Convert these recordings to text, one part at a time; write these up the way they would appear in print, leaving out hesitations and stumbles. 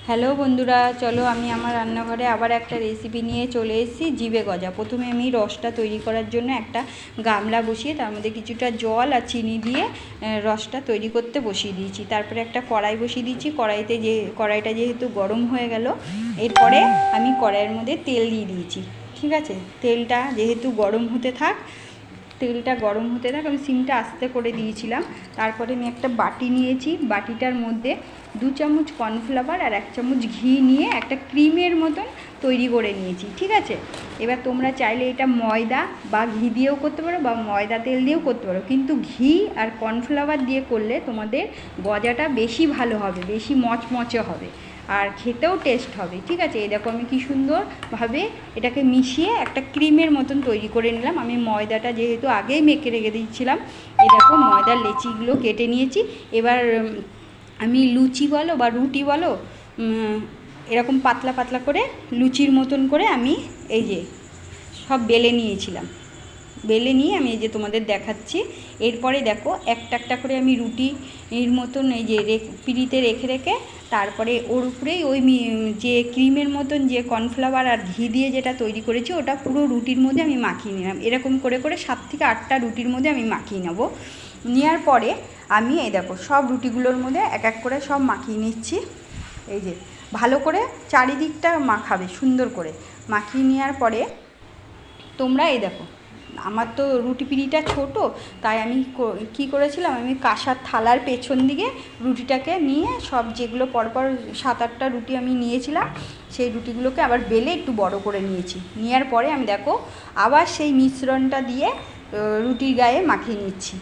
Hello বন্ধুরা, চলো আমি আমার রান্নাঘরে আবার একটা রেসিপি নিয়ে চলে এসেছি, জিভে গজা। প্রথমে আমি রসটা তৈরি করার জন্য একটা গামলা বসিয়ে তার মধ্যে কিছুটা জল আর চিনি দিয়ে রসটা তৈরি করতে বসিয়ে দিয়েছি। তারপরে একটা কড়াই বসিয়ে দিয়েছি। কড়াইটা যেহেতু গরম হয়ে গেল, এরপরে আমি কড়াইয়ের মধ্যে তেল দিয়ে দিয়েছি। ঠিক আছে, তেলটা যেহেতু গরম হতে থাক, আমি সিমটা আস্তে করে দিয়েছিলাম। তারপরে আমি একটা বাটি নিয়েছি, বাটিটার মধ্যে 2 চামচ কর্নফ্লাওয়ার আর 1 চামচ ঘি নিয়ে একটা ক্রিমের মতন তৈরি করে নিয়েছি। ঠিক আছে, এবার তোমরা চাইলে এটা ময়দা বা ঘি দিয়েও করতে পারো বা ময়দা তেল দিয়েও করতে পারো, কিন্তু ঘি আর কর্নফ্লাওয়ার দিয়ে করলে তোমাদের গজাটা বেশি ভালো হবে, বেশি মচমচে হবে আর খেতেও টেস্ট হবে। ঠিক আছে, এই দেখো আমি কি সুন্দরভাবে এটাকে মিশিয়ে একটা ক্রিমের মতন তৈরি করে নিলাম। আমি ময়দাটা যেহেতু আগেই মেখে রেখে দিয়েছিলাম, এই দেখো ময়দার লেচিগুলো কেটে নিয়েছি। এবার আমি লুচি বলো বা রুটি বলো, এরকম পাতলা পাতলা করে লুচির মতন করে আমি এই যে সব বেলে নিয়েছিলাম। বেলে নিয়ে আমি এই যে তোমাদের দেখাচ্ছি। এরপরে দেখো একটা একটা করে আমি রুটির মতন এই যে পিঁড়িতে রেখে রেখে তারপরে ওর উপরেই ওই যে ক্রিমের মতন যে কর্নফ্লাওয়ার আর ঘি দিয়ে যেটা তৈরি করেছি ওটা পুরো রুটির মধ্যে আমি মাখিয়ে নিলাম। এরকম করে করে 7 থেকে 8টা রুটির মধ্যে আমি মাখিয়ে নেব। নেওয়ার পরে আমি এই দেখো সব রুটিগুলোর মধ্যে এক এক করে সব মাখিয়ে নিচ্ছি। এই যে ভালো করে চারিদিকটা মাখাবে, সুন্দর করে মাখিয়ে নেওয়ার পরে তোমরা এই দেখো, আমার তো রুটি পিঁড়িটা ছোটো, তাই আমি কী করেছিলাম, আমি কাঁসার থালার পেছন দিকে রুটিটাকে নিয়ে সব যেগুলো পরপর 7-8টা রুটি আমি নিয়েছিলাম, সেই রুটিগুলোকে আবার বেলে একটু বড় করে নিয়েছি। নেওয়ার পরে আমি দেখো আবার সেই মিশ্রণটা দিয়ে রুটির গায়ে মাখিয়ে নিচ্ছি।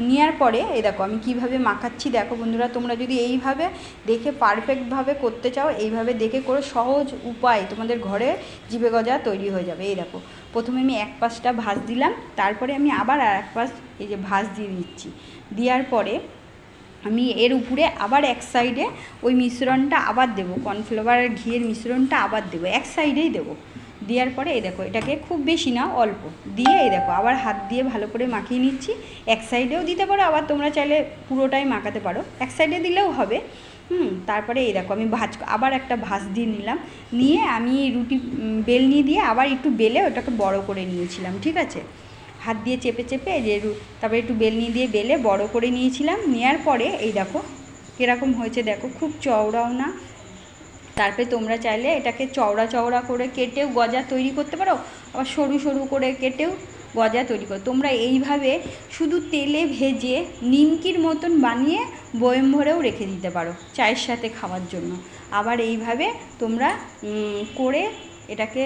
নেওয়ার পরে এই দেখো আমি কীভাবে মাখাচ্ছি দেখো বন্ধুরা, তোমরা যদি এইভাবে দেখে পারফেক্টভাবে করতে চাও, এইভাবে দেখে করে সহজ উপায় তোমাদের ঘরে জিভে গজা তৈরি হয়ে যাবে। এই দেখো প্রথমে আমি এক পাশটা ভাঁজ দিলাম, তারপরে আমি আবার আর এক পাশ এই যে ভাঁজ দিয়ে দিচ্ছি। দেওয়ার পরে আমি এর উপরে আবার এক সাইডে ওই মিশ্রণটা আবার দেবো, কর্নফ্লাওয়ার আর ঘিয়ের মিশ্রণটা আবার দেবো, এক সাইডেই দেবো। দেওয়ার পরে এই দেখো এটাকে খুব বেশি না, অল্প দিয়ে এই দেখো আবার হাত দিয়ে ভালো করে মাখিয়ে নিচ্ছি। এক সাইডেও দিতে পারো, আবার তোমরা চাইলে পুরোটাই মাখাতে পারো, এক সাইডে দিলেও হবে। তারপরে এই দেখো আমি আবার একটা ভাঁজ দিয়ে নিলাম, নিয়ে আমি রুটি বেলনি দিয়ে আবার একটু বেলে ওটাকে বড় করে নিয়েছিলাম। ঠিক আছে, হাত দিয়ে চেপে চেপে যে তারপরে একটু বেলনি দিয়ে বেলে বড় করে নিয়েছিলাম। নেওয়ার পরে এই দেখো কীরকম হয়েছে, দেখো খুব চওড়াও না। তারপরে তোমরা চাইলে এটাকে চওড়া চওড়া করে কেটেও গজা তৈরি করতে পারো, আবার সরু সরু করে কেটেও গজা তৈরি করো। তোমরা এইভাবে শুধু তেলে ভেজে নিমকির মতন বানিয়ে বয়ম ভরেও রেখে দিতে পারো চায়ের সাথে খাওয়ার জন্য। আবার এইভাবে তোমরা করে এটাকে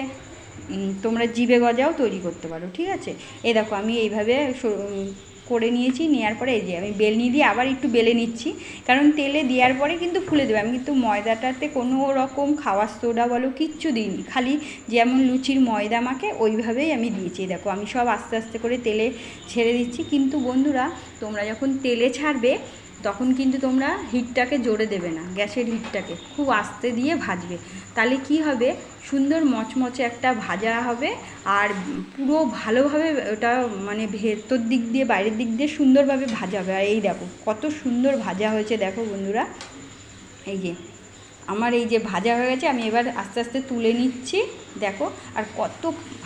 তোমরা জিভে গজাও তৈরি করতে পারো। ঠিক আছে, এই দেখো আমি এইভাবে করে নিয়েছি। নেওয়ার পরে এই যে আমি বেলনি দিয়ে আবার একটু বেলে নিচ্ছি, কারণ তেলে দেওয়ার পরে কিন্তু ফুলে দেবে। আমি কিন্তু ময়দাটাতে কোনো রকম খাওয়ার সোডা বলো কিচ্ছু দিইনি, খালি যেমন লুচির ময়দা মাখে ওইভাবেই আমি দিয়েছি। দেখো আমি সব আস্তে আস্তে করে তেলে ছেড়ে দিচ্ছি। কিন্তু বন্ধুরা তোমরা যখন তেলে ছাড়বে তখন কিন্তু তোমরা হিটটাকে জোরে দেবে না, গ্যাসের হিটটাকে খুব আস্তে দিয়ে ভাজবে। তাহলে কি হবে, সুন্দর মচমচে একটা ভাজা হবে আর পুরো ভালোভাবে ওটা মানে ভেতর দিক দিয়ে বাইরের দিক দিয়ে সুন্দরভাবে ভাজা হবে। আর এই দেখো কত সুন্দর ভাজা হয়েছে দেখো বন্ধুরা, এই যে আমার এই যে ভাজা হয়ে গেছে, আমি এবার আস্তে আস্তে তুলে নিচ্ছি। দেখো আর কত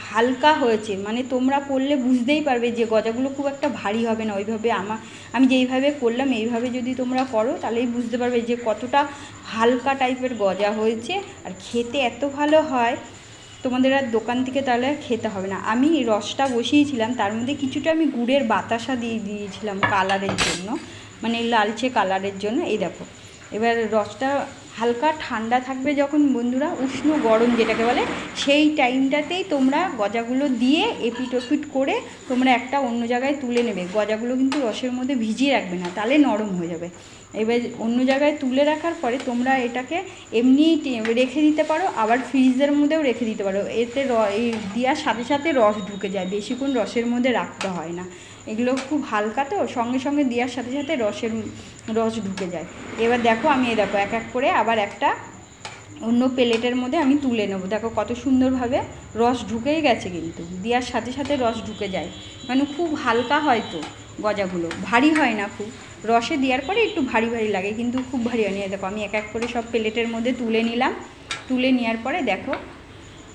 হালকা হয়েছে, মানে তোমরা করলে বুঝতেই পারবে যে গজাগুলো খুব একটা ভারী হবে না। ওইভাবে আমি যেইভাবে করলাম এইভাবে যদি তোমরা করো তাহলেই বুঝতে পারবে যে কতটা হালকা টাইপের গজা হয়েছে, আর খেতে এত ভালো হয় তোমাদের আর দোকান থেকে তাহলে খেতে হবে না। আমি রসটা বসিয়েছিলাম, তার মধ্যে কিছুটা আমি গুড়ের বাতাসা দিয়ে দিয়েছিলাম কালারের জন্য, মানে লালচে কালারের জন্য। এই দেখো এবার রসটা হালকা ঠান্ডা থাকবে যখন বন্ধুরা, উষ্ণ গরম যেটাকে বলে, সেই টাইমটাতেই তোমরা গজাগুলো দিয়ে এপিট ওপিট করে তোমরা একটা অন্য জায়গায় তুলে নেবে। গজাগুলো কিন্তু রসের মধ্যে ভিজিয়ে রাখবে না, তাহলে নরম হয়ে যাবে। এবার অন্য জায়গায় তুলে রাখার পরে তোমরা এটাকে এমনি রেখে দিতে পারো, আবার ফ্রিজের মধ্যেও রেখে দিতে পারো। এতে এই দেওয়ার সাথে সাথে রস ঢুকে যায়, বেশিক্ষণ রসের মধ্যে রাখতে হয় না। এগুলো খুব হালকা তো, সঙ্গে সঙ্গে দেওয়ার সাথে সাথে রস ঢুকে যায়। এবার দেখো আমি দেখো এক এক করে আবার একটা অন্য প্লেটের মধ্যে আমি তুলে নেব। দেখো কত সুন্দরভাবে রস ঢুকেই গেছে, কিন্তু দেওয়ার সাথে সাথে রস ঢুকে যায়, মানে খুব হালকা হয় তো গজাগুলো ভারী হয় না খুব, রসে দেওয়ার পরে একটু ভারী ভারী লাগে কিন্তু খুব ভারী হয় না। দেখো আমি এক এক করে সব প্লেটের মধ্যে তুলে নিলাম, তুলে নেওয়ার পরে দেখো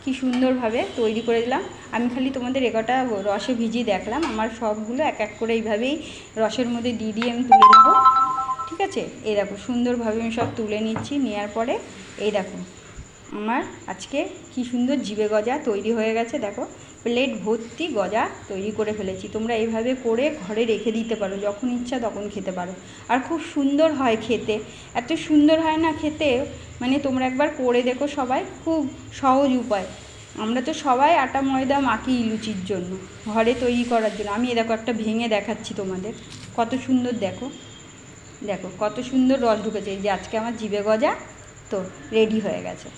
কি সুন্দরভাবে তৈরি করে দিলাম। আমি খালি তোমাদের একটা রসে ভিজিয়ে দেখলাম, আমার সবগুলো এক এক করে এইভাবেই রসের মধ্যে দিয়ে দিয়ে আমি তুলে দেবো। ঠিক আছে, এই দেখো সুন্দরভাবে আমি সব তুলে নিচ্ছি, নেওয়ার পরে এই দেখো আমার আজকে কি সুন্দর জিভে গজা তৈরি হয়ে গেছে। দেখো প্লেট ভর্তি গজা তৈরি করে ফেলেছি। তোমরা এইভাবে করে ঘরে রেখে দিতে পারো, যখন ইচ্ছা তখন খেতে পারো। আর খুব সুন্দর হয় খেতে, এত সুন্দর হয় না খেতে, মানে তোমরা একবার করে দেখো সবাই, খুব সহজ উপায়। আমরা তো সবাই আটা ময়দা মাখি লুচির জন্য, ঘরে তৈরি করার জন্য। আমি দেখো একটা ভেঙে দেখাচ্ছি তোমাদের, কত সুন্দর দেখো, দেখো কত সুন্দর রস ঢুকেছে। এই যে আজকে আমার জিভে গজা তো রেডি হয়ে গেছে।